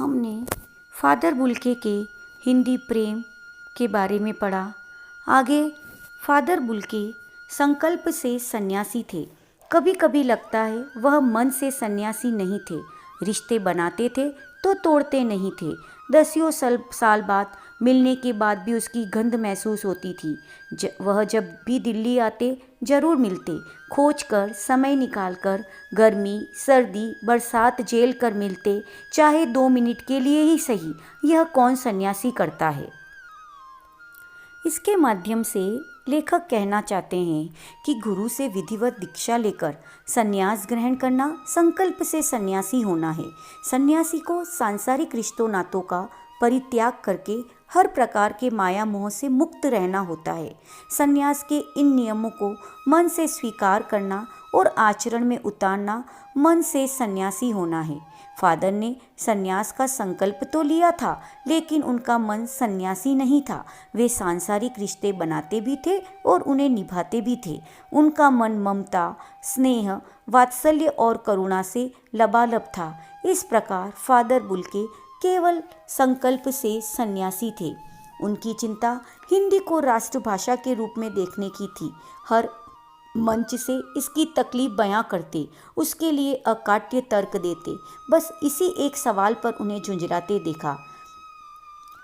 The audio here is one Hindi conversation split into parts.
हमने फादर बुल्के के हिंदी प्रेम के बारे में पढ़ा। आगे फादर बुल्के संकल्प से सन्यासी थे। कभी कभी लगता है वह मन से सन्यासी नहीं थे, रिश्ते बनाते थे तो तोड़ते नहीं थे। दसियों साल बाद मिलने के बाद भी उसकी गंध महसूस होती थी। वह जब भी दिल्ली आते जरूर मिलते, खोज कर समय निकाल कर, गर्मी सर्दी बरसात झेल कर मिलते, चाहे 2 मिनट के लिए ही सही। यह कौन सन्यासी करता है। इसके माध्यम से लेखक कहना चाहते हैं कि गुरु से विधिवत दीक्षा लेकर संन्यास ग्रहण करना संकल्प से सन्यासी होना है। सन्यासी को सांसारिक रिश्तों नातों का परित्याग करके हर प्रकार के माया मोह से मुक्त रहना होता है। संन्यास के इन नियमों को मन से स्वीकार करना और आचरण में उतारना मन से सन्यासी होना है। फादर ने सन्यास का संकल्प तो लिया था, लेकिन उनका मन सन्यासी नहीं था। वे सांसारिक रिश्ते बनाते भी थे और उन्हें निभाते भी थे। उनका मन ममता, स्नेह, वात्सल्य और करुणा से लबालब था। इस प्रकार फादर बुल्के केवल संकल्प से सन्यासी थे। उनकी चिंता हिंदी को राष्ट्रभाषा के रूप में देखने की थी। हर मंच से इसकी तकलीफ बयां करते, उसके लिए अकाट्य तर्क देते। बस इसी एक सवाल पर उन्हें झुंझलाते देखा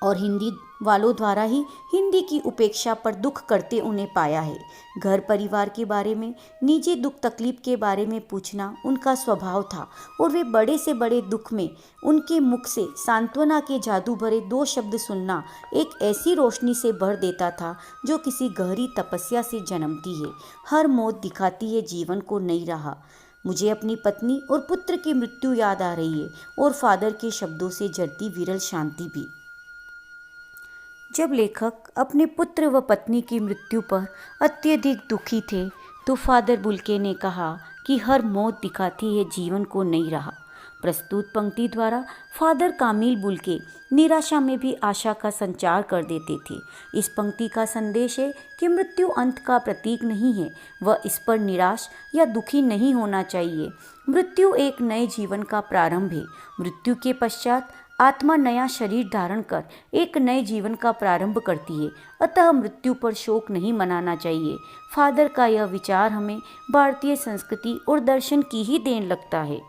और हिंदी वालों द्वारा ही हिंदी की उपेक्षा पर दुख करते उन्हें पाया है। घर परिवार के बारे में, निजी दुख तकलीफ के बारे में पूछना उनका स्वभाव था और वे बड़े से बड़े दुख में उनके मुख से सांत्वना के जादू भरे 2 शब्द सुनना एक ऐसी रोशनी से भर देता था जो किसी गहरी तपस्या से जन्मती है। हर मौत दिखाती है जीवन को नहीं रहा। मुझे अपनी पत्नी और पुत्र की मृत्यु याद आ रही है और फादर के शब्दों से जड़ती विरल शांति भी। जब लेखक अपने पुत्र व पत्नी की मृत्यु पर अत्यधिक दुखी थे तो फादर बुल्के ने कहा कि हर मौत दिखाती है जीवन को नहीं रहा। प्रस्तुत पंक्ति द्वारा फादर कामिल बुल्के निराशा में भी आशा का संचार कर देते थे। इस पंक्ति का संदेश है कि मृत्यु अंत का प्रतीक नहीं है। वह इस पर निराश या दुखी नहीं होना चाहिए। मृत्यु एक नए जीवन का प्रारंभ है। मृत्यु के पश्चात आत्मा नया शरीर धारण कर एक नए जीवन का प्रारंभ करती है। अतः मृत्यु पर शोक नहीं मनाना चाहिए। फादर का यह विचार हमें भारतीय संस्कृति और दर्शन की ही देन लगता है।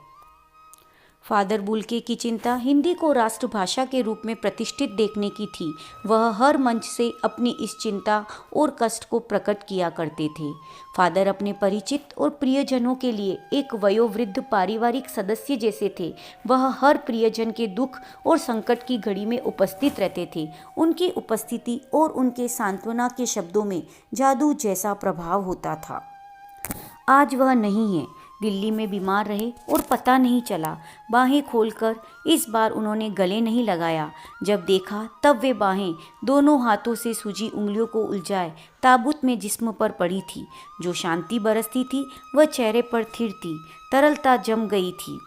फादर बुल्के की चिंता हिंदी को राष्ट्रभाषा के रूप में प्रतिष्ठित देखने की थी। वह हर मंच से अपनी इस चिंता और कष्ट को प्रकट किया करते थे। फादर अपने परिचित और प्रियजनों के लिए एक वयोवृद्ध पारिवारिक सदस्य जैसे थे। वह हर प्रियजन के दुख और संकट की घड़ी में उपस्थित रहते थे। उनकी उपस्थिति और उनके सांत्वना के शब्दों में जादू जैसा प्रभाव होता था। आज वह नहीं है। दिल्ली में बीमार रहे और पता नहीं चला। बाहें खोलकर इस बार उन्होंने गले नहीं लगाया। जब देखा तब वे बाहें दोनों हाथों से सूजी उंगलियों को उलझाए ताबूत में जिस्म पर पड़ी थी। जो शांति बरसती थी वह चेहरे पर थिर थी। तरलता जम गई थी।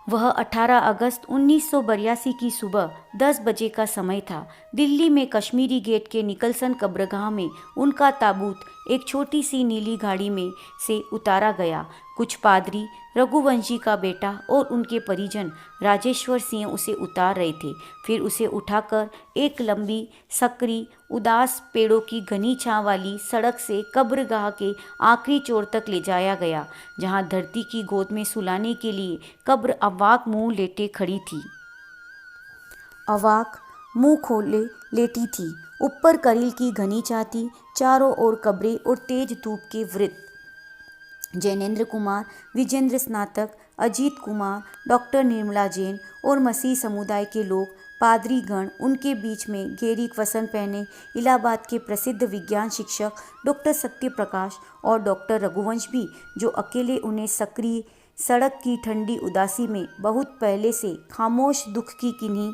वह 18 अगस्त 1982 की सुबह 10 बजे का समय था। दिल्ली में कश्मीरी गेट के निकलसन कब्रगाह में उनका ताबूत एक छोटी सी नीली गाड़ी में से उतारा गया। कुछ पादरी, रघुवंशी का बेटा और उनके परिजन राजेश्वर सिंह उसे उतार रहे थे। फिर उसे उठाकर एक लंबी, सकरी, उदास पेड़ों की घनी छांव वाली सड़क से कब्रगाह के आखिरी छोर तक ले जाया गया, जहां धरती की गोद में सुलाने के लिए कब्र अवाक मुंह लेटे खड़ी थी। अवाक मुंह खोले लेटी थी। ऊपर करील की घनी छाती, चारों ओर कब्रें और तेज धूप के वृत्त। जैनेन्द्र कुमार, विजेंद्र स्नातक, अजीत कुमार, डॉक्टर निर्मला जैन और मसीह समुदाय के लोग, पादरी गण, उनके बीच में घेरी वसन पहने इलाहाबाद के प्रसिद्ध विज्ञान शिक्षक डॉक्टर सत्यप्रकाश और डॉक्टर रघुवंश भी, जो अकेले उन्हें सक्रिय सड़क की ठंडी उदासी में बहुत पहले से खामोश दुख की किन्हीं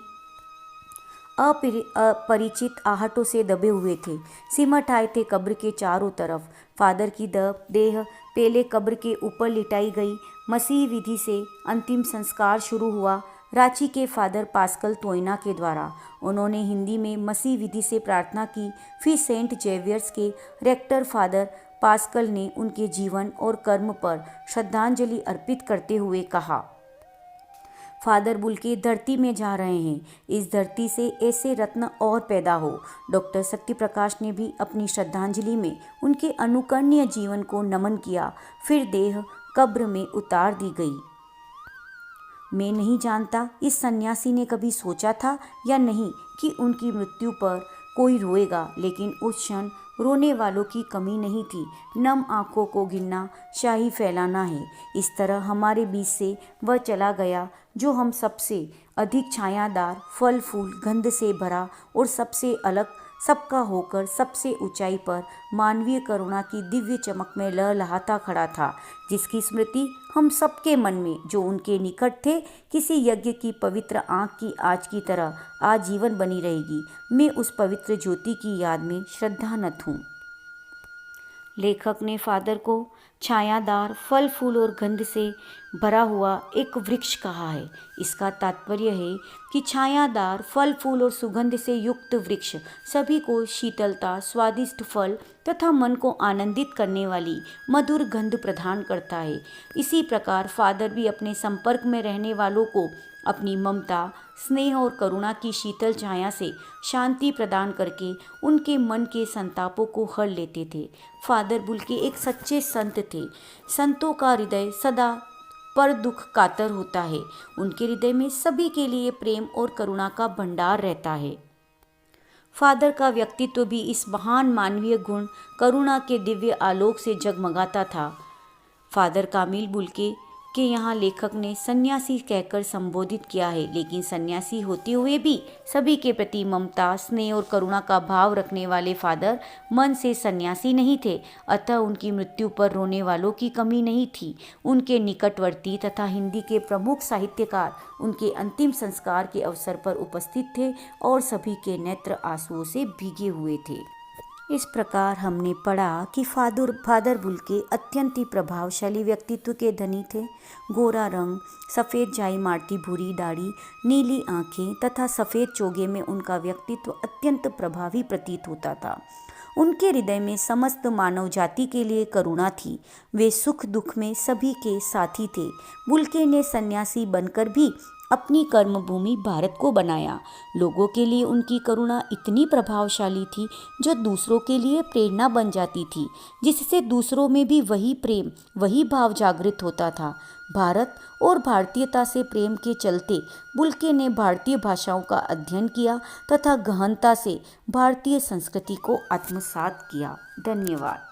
अपरिचित आहटों से दबे हुए थे। सिमट आए थे कब्र के चारों तरफ। फादर की देह पहले कब्र के ऊपर लिटाई गई। मसीह विधि से अंतिम संस्कार शुरू हुआ रांची के फादर पास्कल तोयना के द्वारा। उन्होंने हिंदी में मसीह विधि से प्रार्थना की। फिर सेंट जेवियर्स के रेक्टर फादर पास्कल ने उनके जीवन और कर्म पर श्रद्धांजलि अर्पित करते हुए कहा, फादर बुल्के धरती में जा रहे हैं, इस धरती से ऐसे रत्न और पैदा हो। डॉक्टर सत्य प्रकाश ने भी अपनी श्रद्धांजलि में उनके अनुकरणीय जीवन को नमन किया। फिर देह कब्र में उतार दी गई। मैं नहीं जानता इस सन्यासी ने कभी सोचा था या नहीं कि उनकी मृत्यु पर कोई रोएगा, लेकिन उस क्षण रोने वालों की कमी नहीं थी। नम आंखों को गिनना शाही फैलाना है। इस तरह हमारे बीच से वह चला गया जो हम सबसे अधिक छायादार, फल फूल गंध से भरा और सबसे अलग सबका होकर सबसे ऊंचाई पर मानवीय करुणा की दिव्य चमक में लहलहाता खड़ा था, जिसकी स्मृति हम सबके मन में, जो उनके निकट थे, किसी यज्ञ की पवित्र आँख की आज की तरह आजीवन बनी रहेगी। मैं उस पवित्र ज्योति की याद में श्रद्धानत हूँ। लेखक ने फादर को छायादार, फल फूल और गंध से भरा हुआ एक वृक्ष कहा है। इसका तात्पर्य है कि छायादार, फल फूल और सुगंध से युक्त वृक्ष सभी को शीतलता, स्वादिष्ट फल तथा मन को आनंदित करने वाली मधुर गंध प्रदान करता है। इसी प्रकार फादर भी अपने संपर्क में रहने वालों को अपनी ममता, स्नेह और करुणा की शीतल छाया से शांति प्रदान करके उनके मन के संतापों को हर लेते थे। फादर बुल्के एक सच्चे संत थे। संतों का हृदय सदा पर दुख कातर होता है। उनके हृदय में सभी के लिए प्रेम और करुणा का भंडार रहता है। फादर का व्यक्तित्व भी इस महान मानवीय गुण करुणा के दिव्य आलोक से जगमगाता था। फादर कामिल बुल्के के यहाँ लेखक ने सन्यासी कहकर संबोधित किया है, लेकिन सन्यासी होते हुए भी सभी के प्रति ममता, स्नेह और करुणा का भाव रखने वाले फादर मन से सन्यासी नहीं थे। अतः उनकी मृत्यु पर रोने वालों की कमी नहीं थी। उनके निकटवर्ती तथा हिंदी के प्रमुख साहित्यकार उनके अंतिम संस्कार के अवसर पर उपस्थित थे और सभी के नेत्र आंसुओं से भीगे हुए थे। इस प्रकार हमने पढ़ा कि फादर बुल्के अत्यंत ही प्रभावशाली व्यक्तित्व के धनी थे। गोरा रंग, सफ़ेद जाई मारती भूरी दाढ़ी, नीली आंखें तथा सफ़ेद चोगे में उनका व्यक्तित्व अत्यंत प्रभावी प्रतीत होता था। उनके हृदय में समस्त मानव जाति के लिए करुणा थी। वे सुख दुख में सभी के साथी थे। बुल्के ने सन्यासी बनकर भी अपनी कर्मभूमि भारत को बनाया। लोगों के लिए उनकी करुणा इतनी प्रभावशाली थी जो दूसरों के लिए प्रेरणा बन जाती थी, जिससे दूसरों में भी वही प्रेम, वही भाव जागृत होता था। भारत और भारतीयता से प्रेम के चलते बुल्के ने भारतीय भाषाओं का अध्ययन किया तथा गहनता से भारतीय संस्कृति को आत्मसात किया। धन्यवाद।